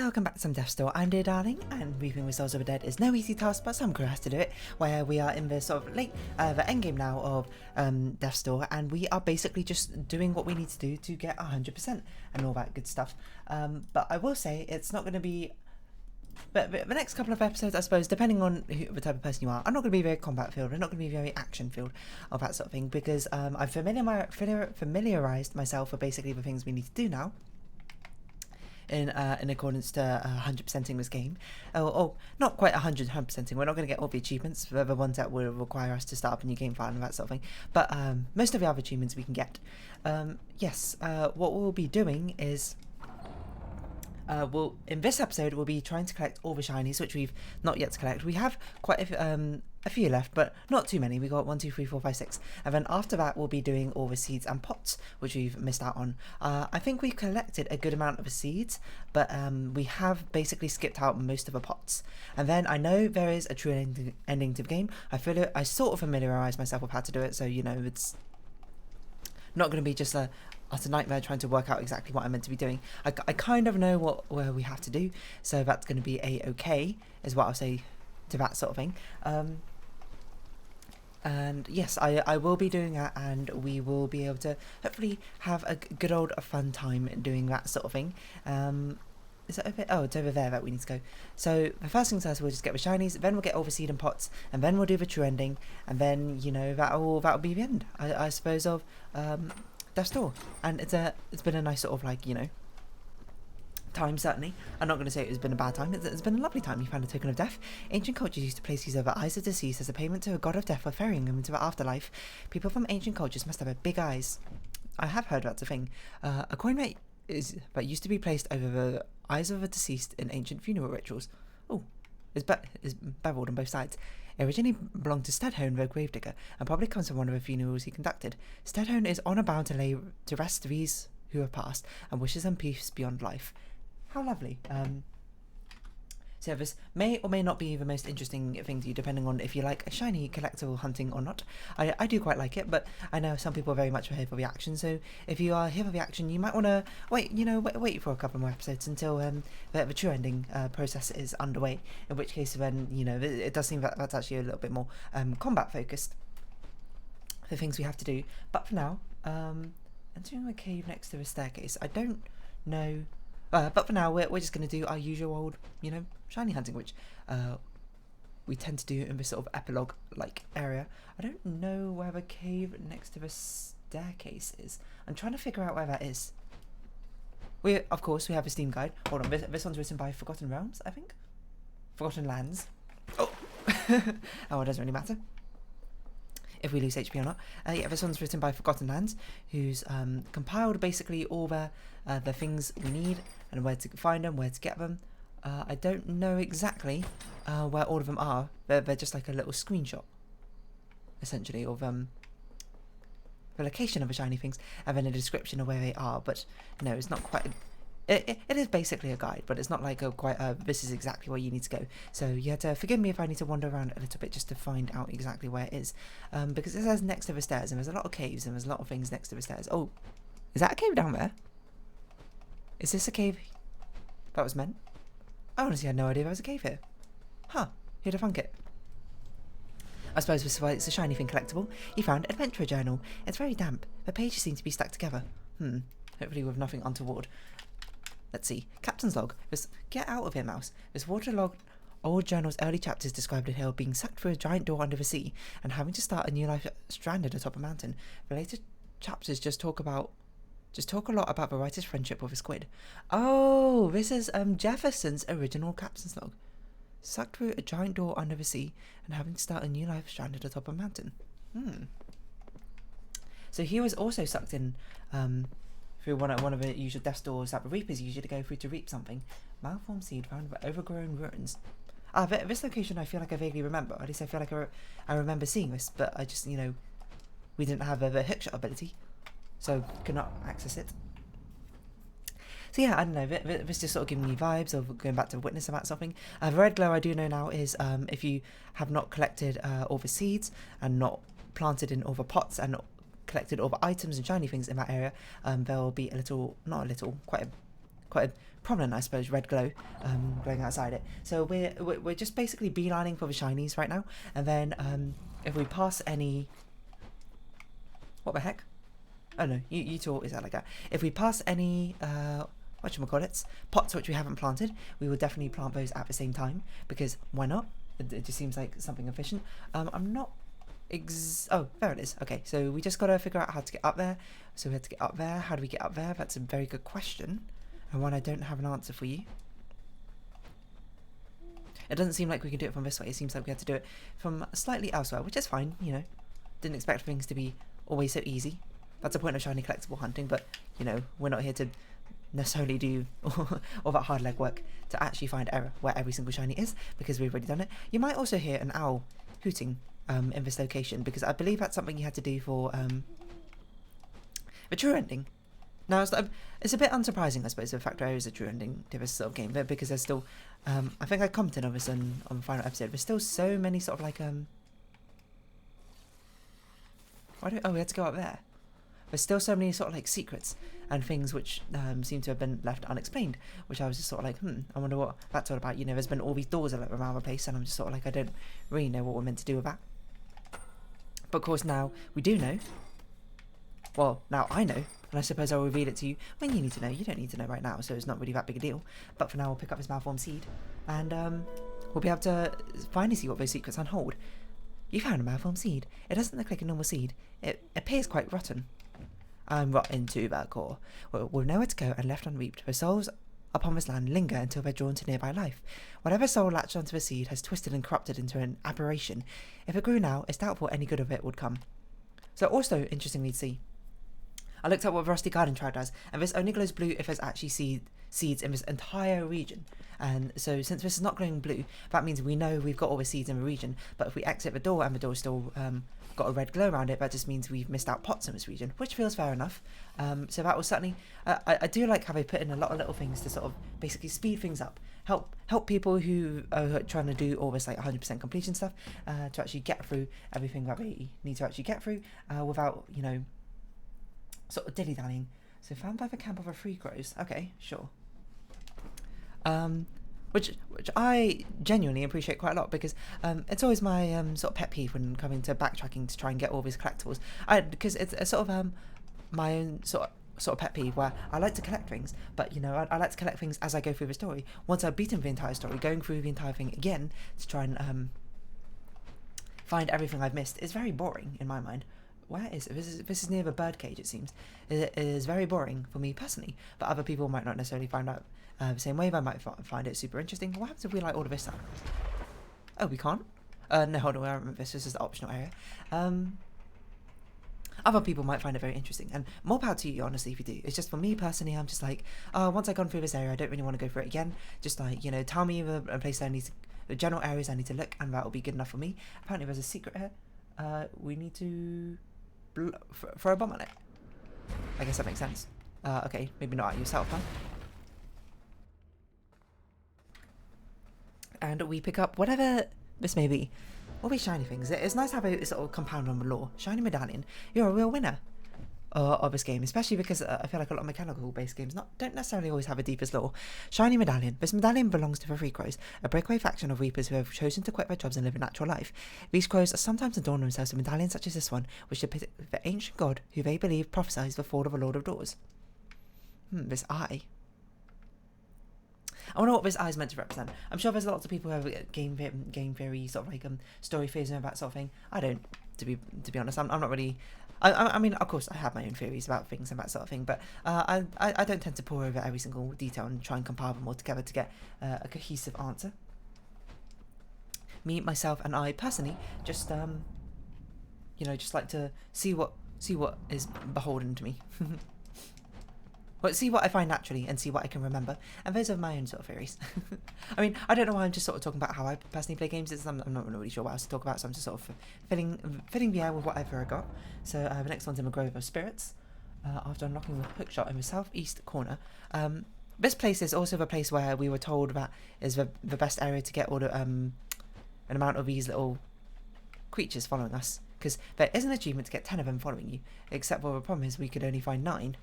Welcome back to some Death Store. I'm dear darling, and reaping with souls of the dead is no easy task, but some crew has to do it. Where we are in the sort of the end game now of Death Store, and we are basically just doing what we need to do to get 100% and all that good stuff. But I will say it's not going to be. But the next couple of episodes, I suppose, depending on the type of person you are, I'm not going to be very combat filled. I'm not going to be very action filled, or that sort of thing, because I've familiarized myself with basically the things we need to do now. In accordance to 100%ing this game. Oh, not quite 100%ing. We're not going to get all the achievements, the ones that will require us to start up a new game file and that sort of thing. But most of the other achievements we can get. Yes, what we'll be doing is... in this episode, we'll be trying to collect all the shinies, which we've not yet to collect. We have quite a few left, but not too many. We got 1, 2, 3, 4, 5, 6. And then after that, we'll be doing all the seeds and pots, which we've missed out on. I think we've collected a good amount of the seeds, but we have basically skipped out most of the pots. And then I know there is a true ending to the game. I sort of familiarised myself with how to do it, so, you know, it's not going to be just a utter nightmare trying to work out exactly what I'm meant to be doing. I kind of know where we have to do, so that's going to be a-okay, is what I'll say to that sort of thing. And yes, I will be doing that, and we will be able to hopefully have a good old fun time doing that sort of thing. Is that over? Oh, it's over there that we need to go. So the first things first, we'll just get the shinies, then we'll get all the seed and pots, and then we'll do the true ending, and then, you know, that'll be the end, I suppose, of Death Store. And it's been a nice sort of, like, you know, time, certainly. I'm not going to say it's been a bad time. It's been a lovely time. You found a token of death. Ancient cultures used to place these over eyes of deceased as a payment to a god of death for ferrying them into the afterlife. People from ancient cultures must have big eyes. I have heard that's a thing. A coin that used to be placed over the eyes of a deceased in ancient funeral rituals. Oh, is beveled on both sides. It originally belonged to Stedhone, the gravedigger, and probably comes from one of the funerals he conducted. Stedhone is honour bound to rest these who have passed, and wishes them peace beyond life. How lovely. So this may or may not be the most interesting thing to you, depending on if you like a shiny collectible hunting or not. I do quite like it, but I know some people are very much here for the action, so if you are here for the action, you might want to wait for a couple more episodes until the true ending process is underway, in which case then, you know, it does seem that that's actually a little bit more combat focused, the things we have to do. But for now, entering a cave next to the staircase, I don't know. But for now, we're just going to do our usual old, you know, shiny hunting, which we tend to do in this sort of epilogue-like area. I don't know where the cave next to the staircase is. I'm trying to figure out where that is. Of course, we have a Steam guide. Hold on, this one's written by Forgotten Realms, I think? Forgotten Lands. Oh! Oh, it doesn't really matter if we lose HP or not. Yeah, this one's written by Forgotten Lands, who's compiled basically all the things we need and where to find them, where to get them. I don't know exactly where all of them are. They're just like a little screenshot, essentially, of the location of the shiny things, and then a description of where they are. But no, it's not quite... It is basically a guide, but it's not like this is exactly where you need to go. So you have to forgive me if I need to wander around a little bit just to find out exactly where it is. Because it says next to the stairs, and there's a lot of caves, and there's a lot of things next to the stairs. Oh, is that a cave down there? Is this a cave that was meant? I honestly had no idea there was a cave here. Huh, who'd have thunk it? I suppose this is why it's a shiny thing collectible. You found Adventurer Journal. It's very damp. The pages seem to be stuck together. Hopefully with nothing untoward. Let's see. Captain's log. Get out of here, mouse. This waterlogged old journal's early chapters described a hill being sucked through a giant door under the sea and having to start a new life stranded atop a mountain. The later chapters just talk a lot about the writer's friendship with a squid. Oh, this is Jefferson's original captain's log. Sucked through a giant door under the sea and having to start a new life stranded atop a mountain. So he was also sucked in through one of the usual death doors that the reapers usually go through to reap something. Malformed seed found by overgrown ruins. This location I feel like I vaguely remember. At least I feel like I remember seeing this, but I just, you know, we didn't have the hookshot ability, so could not access it. So yeah, I don't know, this just sort of giving me vibes of going back to witness about something. The red glow I do know now is if you have not collected all the seeds and not planted in all the pots and collected all the items and shiny things in that area, there will be quite quite a prominent, I suppose, red glow glowing outside it. So we're just basically beelining for the shinies right now, and then if we pass any, what the heck? Oh no, you two is that like that? If we pass any whatchamacallits, pots which we haven't planted, we will definitely plant those at the same time, because why not? It just seems like something efficient. I'm not oh, there it is. Okay, so we just gotta figure out how to get up there. So we have to get up there. How do we get up there? That's a very good question, and one I don't have an answer for you. It doesn't seem like we can do it from this way. It seems like we have to do it from slightly elsewhere, which is fine, you know. Didn't expect things to be always so easy. That's the point of shiny collectible hunting, but, you know, we're not here to necessarily do all that hard legwork to actually find error where every single shiny is, because we've already done it. You might also hear an owl hooting in this location, because I believe that's something you had to do for the true ending. Now, it's a bit unsurprising, I suppose, the fact there is a true ending to this sort of game, because there's still, I think I commented on this on the final episode, there's still so many sort of like, oh, we had to go up there. There's still so many sort of like secrets and things which seem to have been left unexplained, which I was just sort of like, I wonder what that's all about. You know, there's been all these doors around the place, and I'm just sort of like, I don't really know what we're meant to do with that. But of course now we do know. Well, now I know, and I suppose I'll reveal it to you when you need to know. You don't need to know right now, so it's not really that big a deal. But for now, we'll pick up this malformed seed, and we'll be able to finally see what those secrets unhold. You found a malformed seed. It doesn't look like a normal seed. It appears quite rotten. I'm rotten to that core. We'll know where to go and left unreaped. The souls upon this land linger until they're drawn to nearby life. Whatever soul latched onto the seed has twisted and corrupted into an aberration. If it grew now, it's doubtful any good of it would come. So also, interestingly to see, I looked up what the Rusty Garden Tribe does, and this only glows blue if there's actually seeds in this entire region. And so since this is not glowing blue, that means we know we've got all the seeds in the region, but if we exit the door and the door's still got a red glow around it, that just means we've missed out pots in this region, which feels fair enough. So that will certainly, I do like how they put in a lot of little things to sort of basically speed things up, help people who are trying to do all this like 100% completion stuff to actually get through everything that they need to actually get through without, you know, sort of dilly-dallying. So found by the camp of the free crows. Okay, sure. Which I genuinely appreciate quite a lot, because it's always my sort of pet peeve when coming to backtracking to try and get all these collectibles. Because it's a sort of my own sort of pet peeve where I like to collect things, but you know I like to collect things as I go through the story. Once I've beaten the entire story, going through the entire thing again to try and find everything I've missed is very boring in my mind. Where is it? This is near the birdcage, it seems. It is very boring for me personally, but other people might not necessarily find out the same way. They might find it super interesting. What happens if we light all of this up? Oh, we can't? No, hold on, I remember this. This is the optional area. Other people might find it very interesting, and more power to you, honestly, if you do. It's just for me personally, I'm just like, once I've gone through this area, I don't really want to go through it again. Just like, you know, tell me a place that I need to, the general areas I need to look, and that will be good enough for me. Apparently there's a secret here. We need to throw a bomb on it. I guess that makes sense. Okay, maybe not at yourself, huh? And we pick up whatever this may be. All these shiny things. It's nice to have a sort of compound on the lore. Shiny medallion. You're a real winner of this game, especially because I feel like a lot of mechanical-based games don't necessarily always have the deepest lore. Shiny medallion. This medallion belongs to the Free Crows, a breakaway faction of reapers who have chosen to quit their jobs and live a natural life. These crows sometimes adorn themselves with medallions such as this one, which depict the ancient god who they believe prophesies the fall of the Lord of Doors. This eye. I wonder what this eye is meant to represent. I'm sure there's lots of people who have game theory, sort of like story theories and that sort of thing. I don't, to be honest. I'm not really. I mean, of course, I have my own theories about things and that sort of thing, but I don't tend to pore over every single detail and try and compile them all together to get a cohesive answer. Me, myself, and I personally just you know, just like to see what is beholden to me. But see what I find naturally and see what I can remember. And those are my own sort of theories. I mean, I don't know why I'm just sort of talking about how I personally play games. I'm not really sure what else to talk about, so I'm just sort of filling the air with whatever I got. So the next one's in the Grove of Spirits. After unlocking the hookshot in the southeast corner. This place is also the place where we were told that is the best area to get all the an amount of these little creatures following us. Because there is an achievement to get 10 of them following you. Except for the problem is we could only find 9.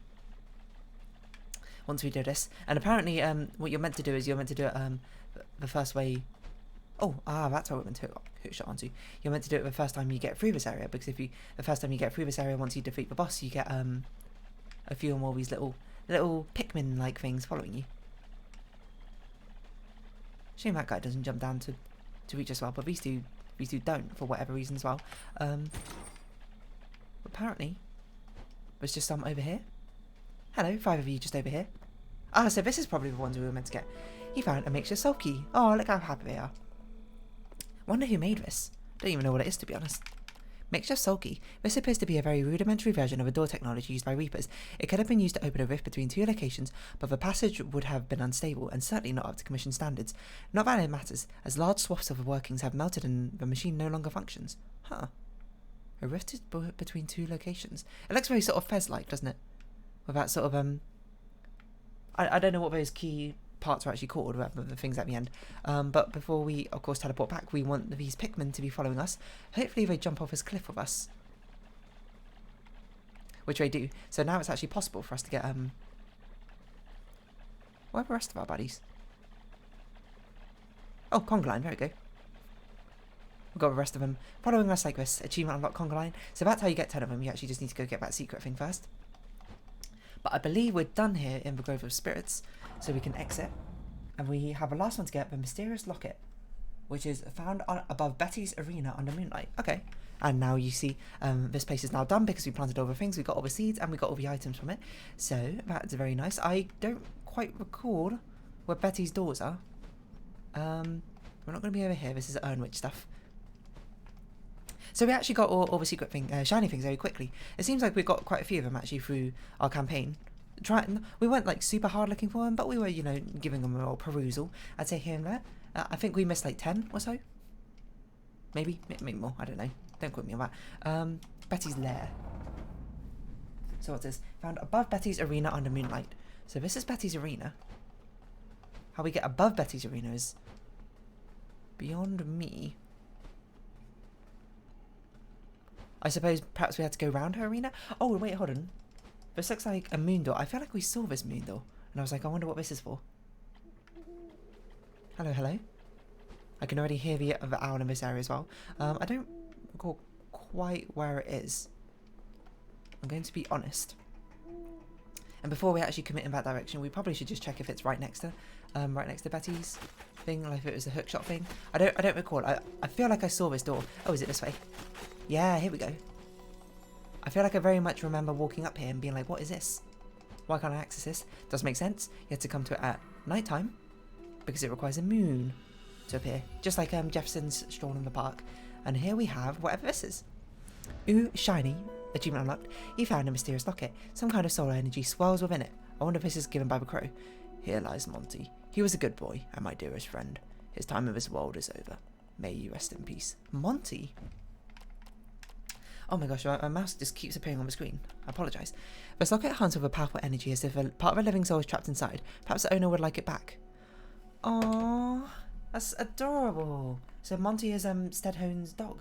once we do this. And apparently, what you're meant to do is you're meant to do it the first way. Oh, that's how we're meant to hook shot onto. You're meant to do it the first time you get through this area, because the first time you get through this area, once you defeat the boss, you get a few more of these little Pikmin like things following you. Shame that guy doesn't jump down to reach as well, but these two don't for whatever reason as well. Apparently, there's just some over here. Hello, 5 of you just over here. So this is probably the ones we were meant to get. He found a mixture soul key. Oh, look how happy they are. Wonder who made this. Don't even know what it is, to be honest. Mixture soul key. This appears to be a very rudimentary version of a door technology used by Reapers. It could have been used to open a rift between 2 locations, but the passage would have been unstable and certainly not up to commission standards. Not that it matters, as large swaths of the workings have melted and the machine no longer functions. Huh. A rift is between 2 locations. It looks very sort of Fez-like, doesn't it? With that sort of I don't know what those key parts are actually called, the things at the end. But before we, of course, teleport back, we want these Pikmin to be following us. Hopefully they jump off this cliff with us. Which they do. So now it's actually possible for us to get, where are the rest of our buddies? Oh, conga line, there we go. We've got the rest of them following us like this. Achievement unlocked conga line. So that's how you get 10 of them. You actually just need to go get that secret thing first. But I believe we're done here in the Grove of Spirits, so we can exit. And we have a last one to get, the mysterious locket, which is found above Betty's arena under moonlight. Okay. And now you see this place is now done because we planted all the things, we got all the seeds, and we got all the items from it. So that's very nice. I don't quite recall where Betty's doors are. We're not going to be over here. This is Urnwich stuff. So we actually got all the secret shiny things very quickly. It seems like we got quite a few of them actually through our campaign. We weren't like super hard looking for them, but we were, you know, giving them a little perusal. I'd say here and there. I think we missed like 10 or so. Maybe more. I don't know. Don't quote me on that. Betty's lair. So what's this? Found above Betty's arena under moonlight. So this is Betty's arena. How we get above Betty's arena is beyond me. I suppose perhaps we had to go round her arena? Oh, wait, hold on. This looks like a moon door. I feel like we saw this moon door. And I was like, I wonder what this is for. Hello, hello. I can already hear the owl in this area as well. I don't recall quite where it is. I'm going to be honest. And before we actually commit in that direction, we probably should just check if it's right next to Betty's thing, like if it was a hookshot thing. I don't recall. I feel like I saw this door. Oh, is it this way? Yeah, here we go. I feel like I very much remember walking up here and being like, what is this? Why can't I access this? Does make sense. You have to come to it at night time because it requires a moon to appear. Just like Jefferson's stroll in the park. And here we have whatever this is. Ooh, shiny. Achievement unlocked. You found a mysterious locket. Some kind of solar energy swirls within it. I wonder if this is given by the crow. Here lies Monty. He was a good boy and my dearest friend. His time of this world is over. May you rest in peace. Monty? Oh my gosh, my mouse just keeps appearing on the screen. I apologise. This locket hunts with a powerful energy as if a part of a living soul is trapped inside. Perhaps the owner would like it back. Aww, that's adorable. So Monty is Stedhone's dog.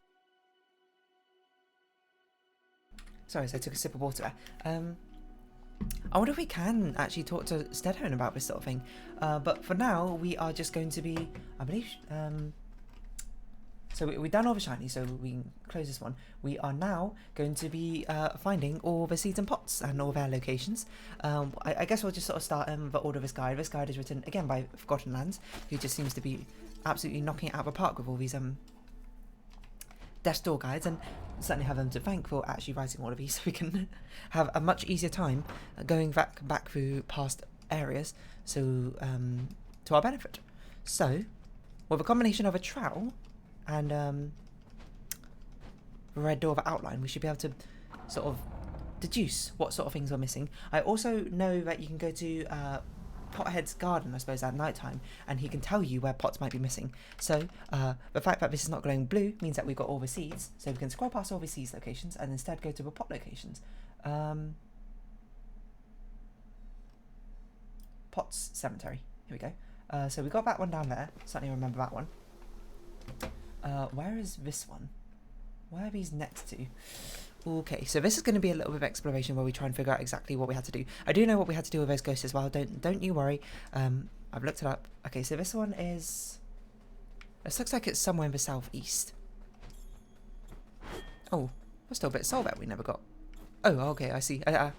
Sorry, so I took a sip of water there. I wonder if we can actually talk to Stedhone about this sort of thing. But for now, we are just going to be, I believe, so we've done all the shiny, so we can close this one. We are now going to be finding all the seeds and pots and all their locations. I guess we'll just sort of start the order of this guide. This guide is written, again, by Forgotten Lands, who just seems to be absolutely knocking it out of the park with all these Death's Door guides, and certainly have them to thank for actually writing all of these so we can have a much easier time going back through past areas, so to our benefit. So, with a combination of a trowel and the red door of outline, we should be able to sort of deduce what sort of things we're missing. I also know that you can go to Pothead's garden, I suppose, at night time, and he can tell you where pots might be missing. So the fact that this is not glowing blue means that we've got all the seeds, so we can scroll past all the seeds locations and instead go to the pot locations. Pots Cemetery, here we go. So we got that one down there, certainly remember that one. Where is this one? Where are these next to? Okay, so this is going to be a little bit of exploration where we try and figure out exactly what we had to do. I do know what we had to do with those ghosts as well. Don't you worry. I've looked it up. Okay, so this one is... This looks like it's somewhere in the southeast. Oh, there's still a bit of soul that we never got. Oh, okay, I see. I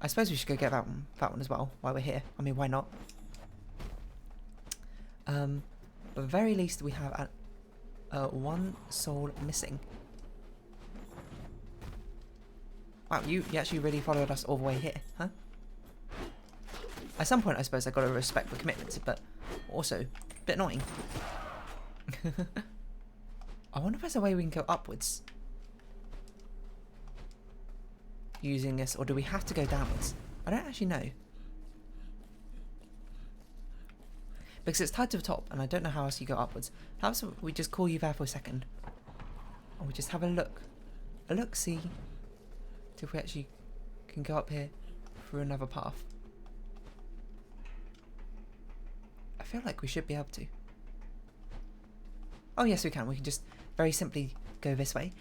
suppose we should go get that one as well while we're here. I mean, why not? But at the very least, we have one soul missing. Wow, you actually really followed us all the way here, huh? At some point, I suppose I got to respect the commitment, but also a bit annoying. I wonder if there's a way we can go upwards using this, or do we have to go downwards? I don't actually know. Because it's tied to the top, and I don't know how else you go upwards. Perhaps we just call you there for a second. Or we just have a look. A look-see. See if we actually can go up here through another path. I feel like we should be able to. Oh yes, we can. We can just very simply go this way.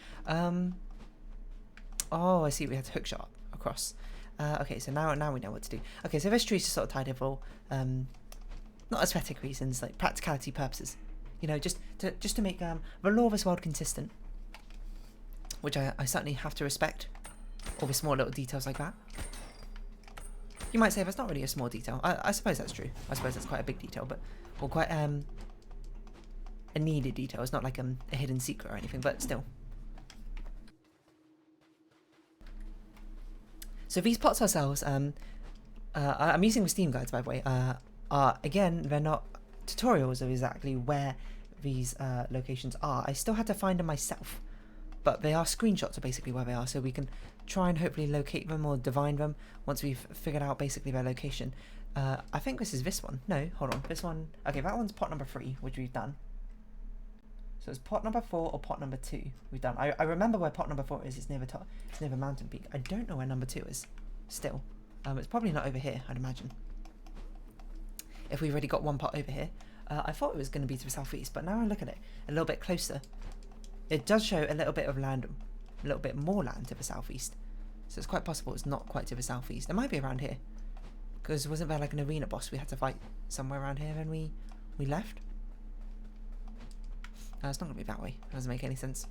Oh, I see. We had to hook shot across. Okay, so now we know what to do. Okay, so this tree's just sort of tied in for not aesthetic reasons, like practicality purposes. You know, just to make the law of this world consistent, which I certainly have to respect. All the small little details like that. You might say that's not really a small detail. I suppose that's true. I suppose that's quite a big detail, but or quite a needed detail. It's not like a hidden secret or anything, but still. So these plots ourselves, I'm using the Steam guides by the way. Again, they're not tutorials of exactly where these locations are. I still had to find them myself, but they are screenshots of basically where they are, so we can try and hopefully locate them or divine them once we've figured out basically their location. I think this is this one. No, hold on. This one. Okay, that one's pot number 3, which we've done. So it's pot number 4 or pot number 2 we've done. I remember where pot number 4 is. It's near the top. It's near the mountain peak. I don't know where number 2 is still. It's probably not over here, I'd imagine. If we've already got one pot over here. I thought it was going to be to the southeast, but now I look at it a little bit closer. It does show a little bit of land, a little bit more land to the southeast. So it's quite possible it's not quite to the southeast. It might be around here. Because wasn't there like an arena boss we had to fight somewhere around here when we left? No, it's not going to be that way. It doesn't make any sense.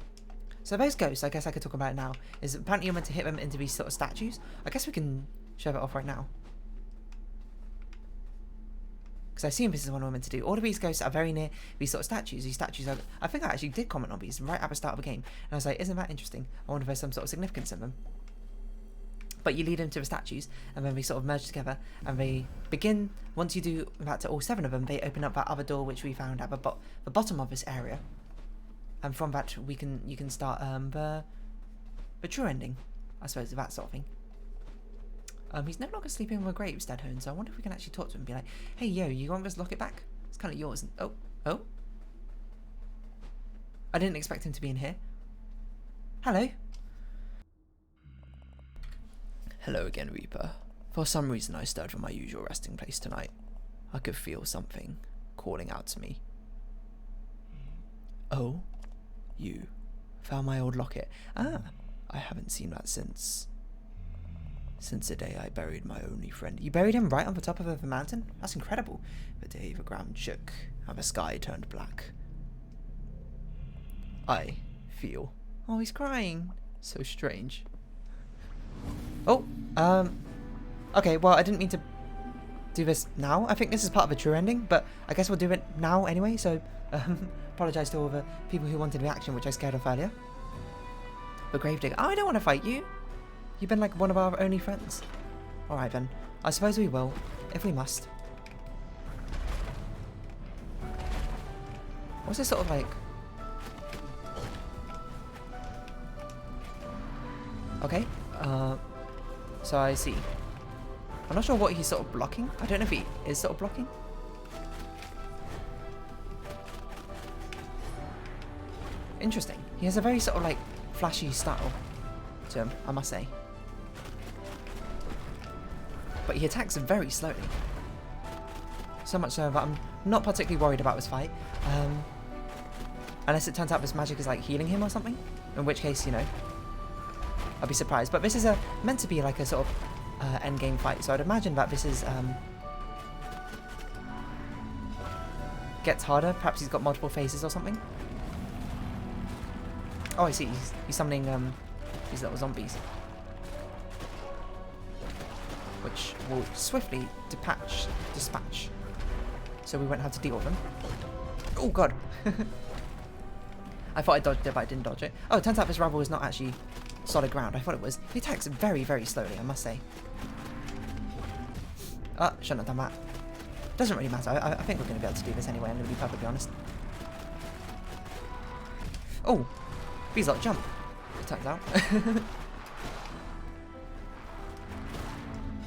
So those ghosts, I guess I could talk about it now, is apparently you're meant to hit them into these sort of statues. I guess we can show it off right now. Because I assume this is what we're meant to do. All of these ghosts are very near these sort of statues. These statues are... I think I actually did comment on these right at the start of the game. And I was like, isn't that interesting? I wonder if there's some sort of significance in them. But you lead them to the statues, and then they sort of merge together, and they begin... Once you do that to all 7 of them, they open up that other door which we found at the bottom of this area. And from that, you can start the true ending, I suppose, that sort of thing. He's no longer sleeping in the graves, Dead Hone, so I wonder if we can actually talk to him and be like, hey, yo, you want this locket back? It's kind of yours. And, oh. I didn't expect him to be in here. Hello. Hello again, Reaper. For some reason, I stirred from my usual resting place tonight. I could feel something calling out to me. Oh, you found my old locket. Ah, I haven't seen that since the day I buried my only friend. You buried him right on the top of the mountain? That's incredible. The day the ground shook and the sky turned black. I feel... Oh, he's crying. So strange. Oh, okay, well, I didn't mean to do this now. I think this is part of a true ending, but I guess we'll do it now anyway, so apologise to all the people who wanted reaction, which I scared off earlier. The Gravedigger. Oh, I don't want to fight you. You've been like one of our only friends. Alright then. I suppose we will, if we must. What's this sort of like... Okay. So I see. I'm not sure what he's sort of blocking. I don't know if he is sort of blocking. Interesting. He has a very sort of like flashy style to him, I must say. But he attacks very slowly. So much so that I'm not particularly worried about this fight. Unless it turns out this magic is like healing him or something. In which case, you know, I'd be surprised. But this is meant to be like a sort of end game fight, so I'd imagine that this is gets harder. Perhaps he's got multiple phases or something. Oh, I see. He's summoning these little zombies, which will swiftly dispatch. So we won't have to deal with them. Oh god. I thought I dodged it, but I didn't dodge it. Oh, it turns out this rabble is not actually solid ground. I thought it was. He attacks very, very slowly, I must say. Shouldn't have done that. Doesn't really matter. I think we're going to be able to do this anyway, I'm going to be perfectly honest. Oh, bees lot jump, it turns out.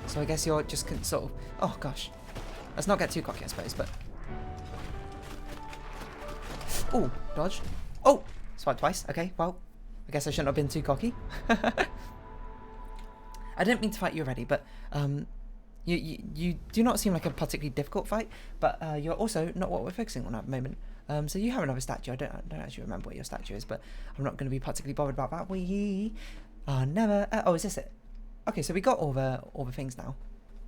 So I guess you're just sort of... Oh, gosh. Let's not get too cocky, I suppose, but... Oh, dodge. Oh! Swipe twice. Okay, well, I guess I shouldn't have been too cocky. I didn't mean to fight you already, but you do not seem like a particularly difficult fight, but you're also not what we're focusing on at the moment. So you have another statue. I don't actually remember what your statue is, but I'm not going to be particularly bothered about that. We are never... oh, is this it? Okay, so we got all the things now.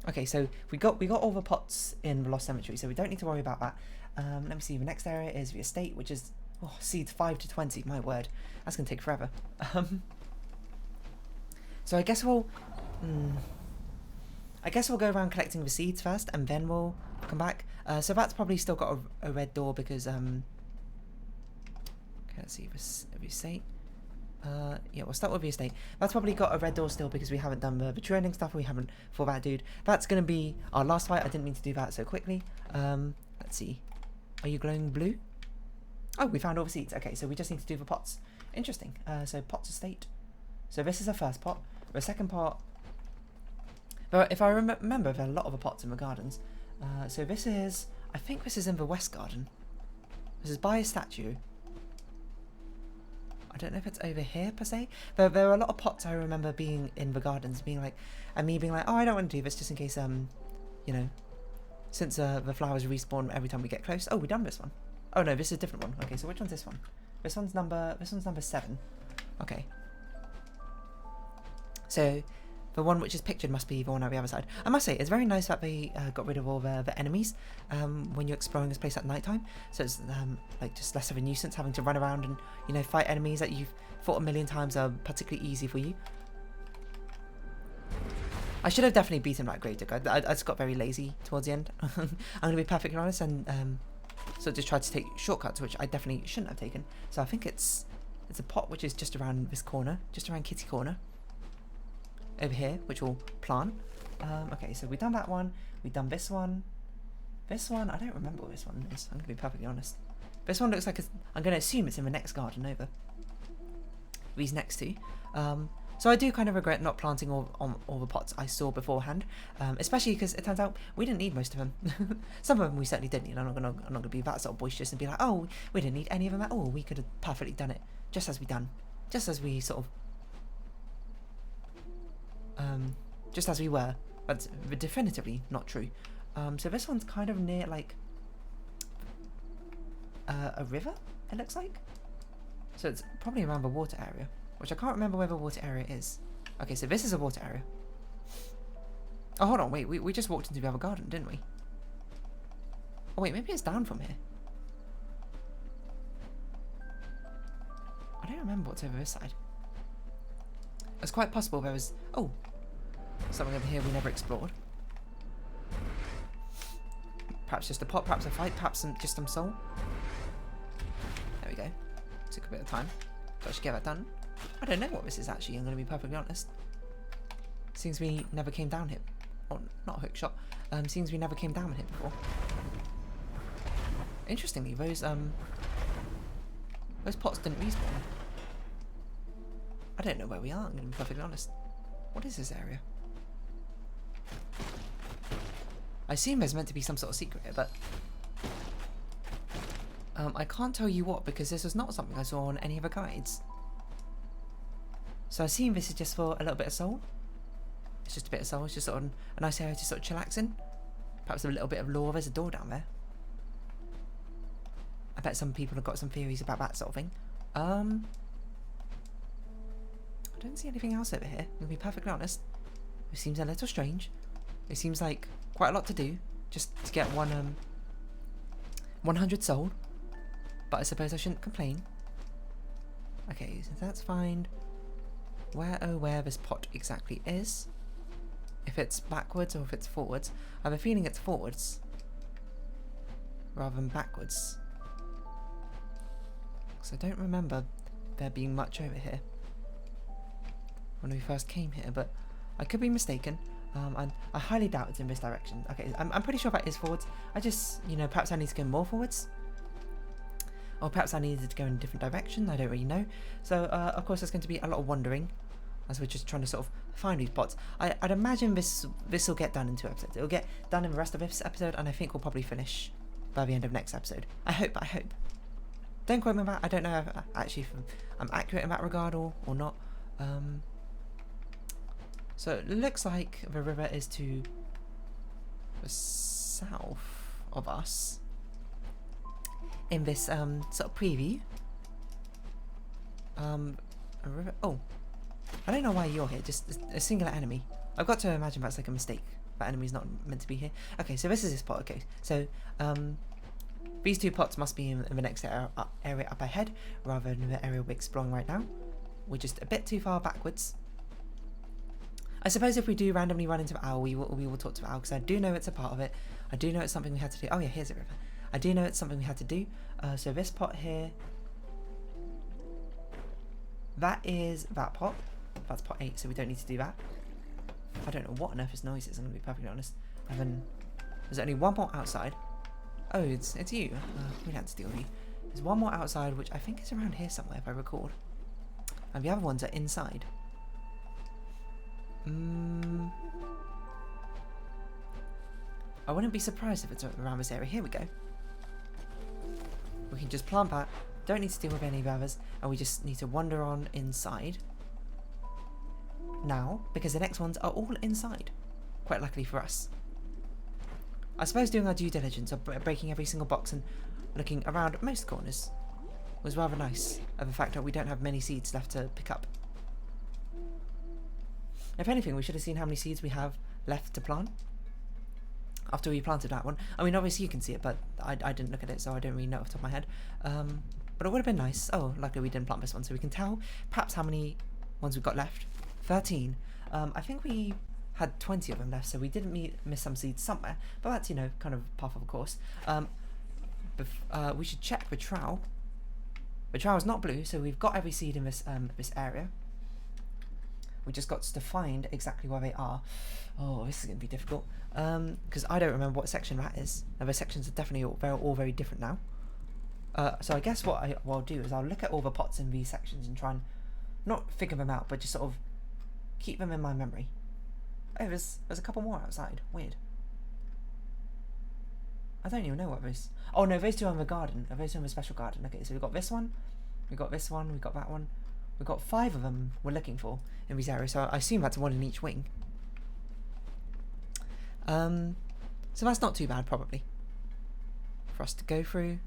Okay, so we got all the pots in the Lost Cemetery, so we don't need to worry about that. Let me see. The next area is the estate, which is seeds 5 to 20. My word, that's gonna take forever. So I guess we'll go around collecting the seeds first, and then we'll come back. So that's probably still got a red door because okay, let's see the estate. Yeah, we'll start with the estate. That's probably got a red door still because we haven't done the true ending stuff. We haven't for that dude. That's gonna be our last fight. I didn't mean to do that so quickly. Let's see. Are you glowing blue? Oh, we found all the seeds. Okay, so we just need to do the pots. Interesting. So pots estate. So this is the first pot. The second pot. But if I remember, there are a lot of the pots in the gardens. So this is. I think this is in the west garden. This is by a statue. I don't know if it's over here per se. There are a lot of pots I remember being in the gardens, being like, and me being like, oh, I don't want to do this just in case, you know, since the flowers respawn every time we get close. Oh, we done this one. Oh no, this is a different one. Okay, so which one's this one? This one's number 7. Okay. So the one which is pictured must be the one on the other side. I must say, it's very nice that they got rid of all the enemies when you're exploring this place at night time. So it's like just less of a nuisance having to run around and, you know, fight enemies that you've fought a million times are particularly easy for you. I should have definitely beaten that grave digger. I just got very lazy towards the end. I'm going to be perfectly honest, and so just tried to take shortcuts, which I definitely shouldn't have taken. So I think it's a pot which is just around this corner, just around Kitty Corner. Over here, which we'll plant. Okay, so we've done that one. We've done this one. This one, I don't remember what this one is. I'm going to be perfectly honest. This one looks like I'm going to assume it's in the next garden over. These next two. So I do kind of regret not planting all the pots I saw beforehand, especially because it turns out we didn't need most of them. Some of them we certainly didn't need. I'm not going to be that sort of boisterous and be like, oh, we didn't need any of them at all. We could have perfectly done it just as we sort of. Just as we were. That's definitively not true. So this one's kind of near, like, a river, it looks like. So it's probably around the water area, which I can't remember where the water area is. Okay, so this is a water area. Oh, hold on, wait, we just walked into the other garden, didn't we? Oh, wait, maybe it's down from here. I don't remember what's over this side. It's quite possible there was... Oh! Something over here we never explored. Perhaps just a pot, perhaps a fight, perhaps just some soul. There we go. Took a bit of time. So I should get that done. I don't know what this is actually, I'm going to be perfectly honest. Seems we never came down here. Oh, not a hook shot. Seems we never came down here before. Interestingly, those pots didn't respawn. I don't know where we are, I'm going to be perfectly honest. What is this area? I assume there's meant to be some sort of secret here, but I can't tell you what, because this is not something I saw on any of the guides. So I assume this is just for a little bit of soul. It's just a bit of soul, it's just sort of a nice area to sort of chillax in. Perhaps a little bit of lore. There's a door down there. I bet some people have got some theories about that sort of thing. I don't see anything else over here. I'm gonna be perfectly honest. It seems a little strange. It seems like quite a lot to do just to get 100 soul. But I suppose I shouldn't complain. Okay, so that's fine. Where this pot exactly is. If it's backwards or if it's forwards. I have a feeling it's forwards rather than backwards. Because I don't remember there being much over here when we first came here, but I could be mistaken. And I highly doubt it's in this direction. Okay, I'm pretty sure that is forwards. I just, you know, perhaps I need to go more forwards. Or perhaps I needed to go in a different direction. I don't really know. So, of course, there's going to be a lot of wandering as we're just trying to sort of find these pots. I'd imagine this will get done in 2 episodes. It'll get done in the rest of this episode, and I think we'll probably finish by the end of next episode. I hope. Don't quote me on that. I don't know if actually if I'm accurate in that regard or not. So it looks like the river is to the south of us in this sort of preview. A river. Oh, I don't know why you're here. Just a singular enemy. I've got to imagine that's like a mistake. That enemy's not meant to be here. Okay, so this is this pot. Okay, so these 2 pots must be in the next area up ahead, rather than the area we're exploring right now. We're just a bit too far backwards. I suppose if we do randomly run into Owl, we will talk to Owl, because I do know it's a part of it. I do know it's something we had to do. Oh yeah, here's a river. I do know it's something we had to do. So this pot here, that is that pot. That's pot 8, so we don't need to do that. I don't know what on earth this noise is, I'm going to be perfectly honest. And then there's only one more outside. Oh, it's you. We had to deal with you. There's one more outside, which I think is around here somewhere, if I record. And the other ones are inside. I wouldn't be surprised if it's around this area. Here we go. We can just plant that. Don't need to deal with any of the others. And we just need to wander on inside. Now, because the next ones are all inside. Quite luckily for us. I suppose doing our due diligence of breaking every single box and looking around most corners was rather nice, of the fact that we don't have many seeds left to pick up. If anything, we should have seen how many seeds we have left to plant after we planted that one. I mean, obviously you can see it, but I didn't look at it, so I don't really know off the top of my head. But it would have been nice. Oh, luckily we didn't plant this one, so we can tell perhaps how many ones we've got left. 13. I think we had 20 of them left, so we didn't miss some seeds somewhere, but that's, you know, kind of par for the course. We should check the trowel. The trowel is not blue, so we've got every seed in this this area. We just got to find exactly where they are. Oh, this is going to be difficult, because I don't remember what section that is. Now, the sections are definitely all very different now. So I guess what I'll do is I'll look at all the pots in these sections and try and not figure them out, but just sort of keep them in my memory. Oh, there's a couple more outside. Weird. I don't even know what those... Oh no, those 2 are in the garden. Those 2 are in the special garden. Okay, so we've got this one, we've got this one, we've got that one. We've got 5 of them we're looking for in these areas, so I assume that's 1 in each wing. So that's not too bad, probably, for us to go through.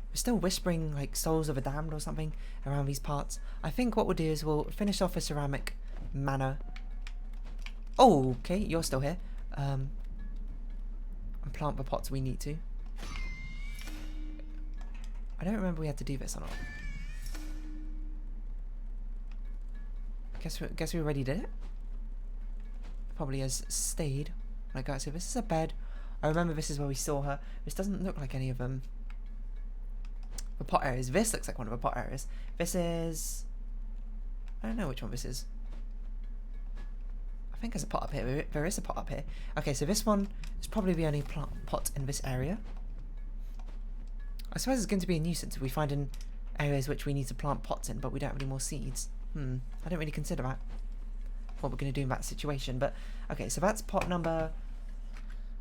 We're still whispering like souls of the damned or something around these parts. I think what we'll do is we'll finish off a ceramic manor. Oh, okay, you're still here. And plant the pots we need to. I don't remember we had to do this or not. Guess we already did it. Probably has stayed. When I got to this is a bed. I remember this is where we saw her. This doesn't look like any of them. The pot areas. This looks like one of the pot areas. This is... I don't know which one this is. I think there's a pot up here. There is a pot up here. Okay, so this one is probably the only pot in this area. I suppose it's going to be a nuisance if we find in areas which we need to plant pots in, but we don't have any more seeds. I don't really consider that. What we're going to do in that situation. But, okay, so that's pot number...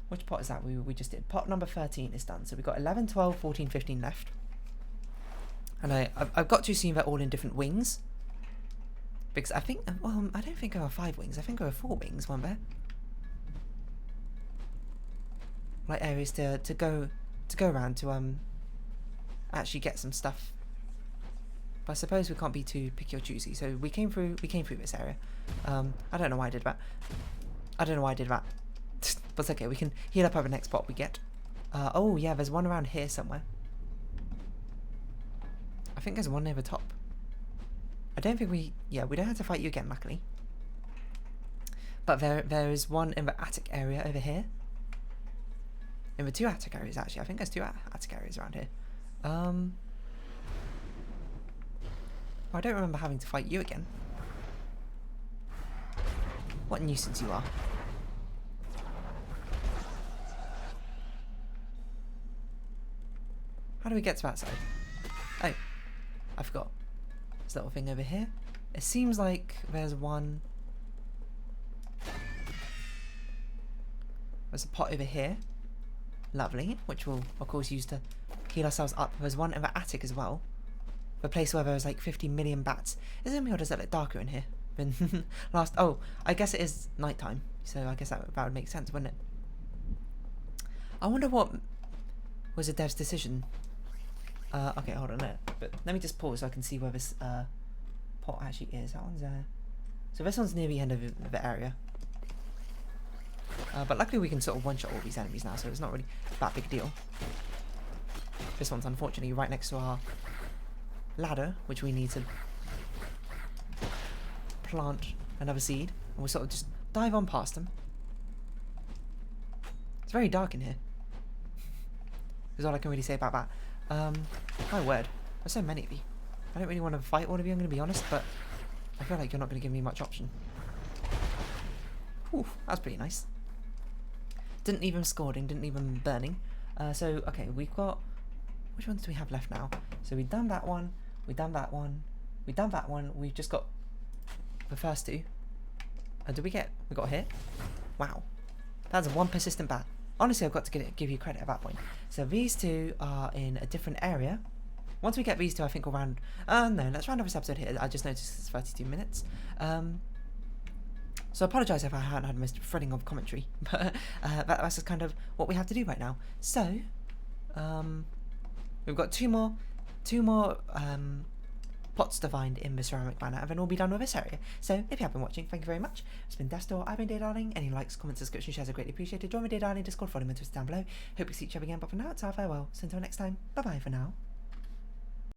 Which pot is that we just did? Pot number 13 is done. So we've got 11, 12, 14, 15 left. And I've got to assume they're all in different wings. Because I think... Well, I don't think there are 5 wings. I think there are 4 wings, weren't there? Like areas to go around to actually get some stuff But I suppose we can't be too picky or choosy. So we came through this area. I don't know why I did that. But it's okay, we can heal up over the next spot we get. Oh yeah, there's one around here somewhere. I think there's one near the top. I don't think we don't have to fight you again, luckily. But there is one in the attic area over here. In the 2 attic areas, actually. I think there's 2 attic areas around here. I don't remember having to fight you again. What a nuisance you are. How do we get to that side? Oh, I forgot. This little thing over here. It seems like there's one... There's a pot over here. Lovely. Which we'll, of course, use to heal ourselves up. There's one in the attic as well. The place where there's like 50 million bats. Is it me or does it look darker in here than last? Oh, I guess it is nighttime. So I guess that would make sense, wouldn't it? I wonder what was the dev's decision. Okay, hold on a minute. But let me just pause so I can see where this pot actually is. That one's so this one's near the end of the area. But luckily we can sort of one-shot all these enemies now, so it's not really that big a deal. This one's unfortunately right next to our ladder, which we need to plant another seed. And we'll sort of just dive on past them. It's very dark in here. Is all I can really say about that. My word, there's so many of you. I don't really want to fight all of you, I'm going to be honest, but I feel like you're not going to give me much option. Whew, that's pretty nice. Didn't even scalding, didn't even burning. So, okay, we've got... Which ones do we have left now? So we've done that one, we've done that one, we've done that one, we've just got the first 2. Did we got a hit? Wow. That's one persistent bat. Honestly, I've got to give you credit at that point. So these 2 are in a different area. Once we get these 2, I think we'll round... no, let's round off this episode here. I just noticed it's 32 minutes. So I apologise if I hadn't had most threading of commentary. But that's just kind of what we have to do right now. So, we've got two more plots to find in the ceramic manor, and then we'll be done with this area. So, if you have been watching, thank you very much. It's been Destor, I've been Dear Darling. Any likes, comments, subscription, shares are greatly appreciated. Join me, Dear Darling, Discord, follow me on Twitter down below. Hope to see each other again, but for now, it's our farewell. So until next time, bye-bye for now.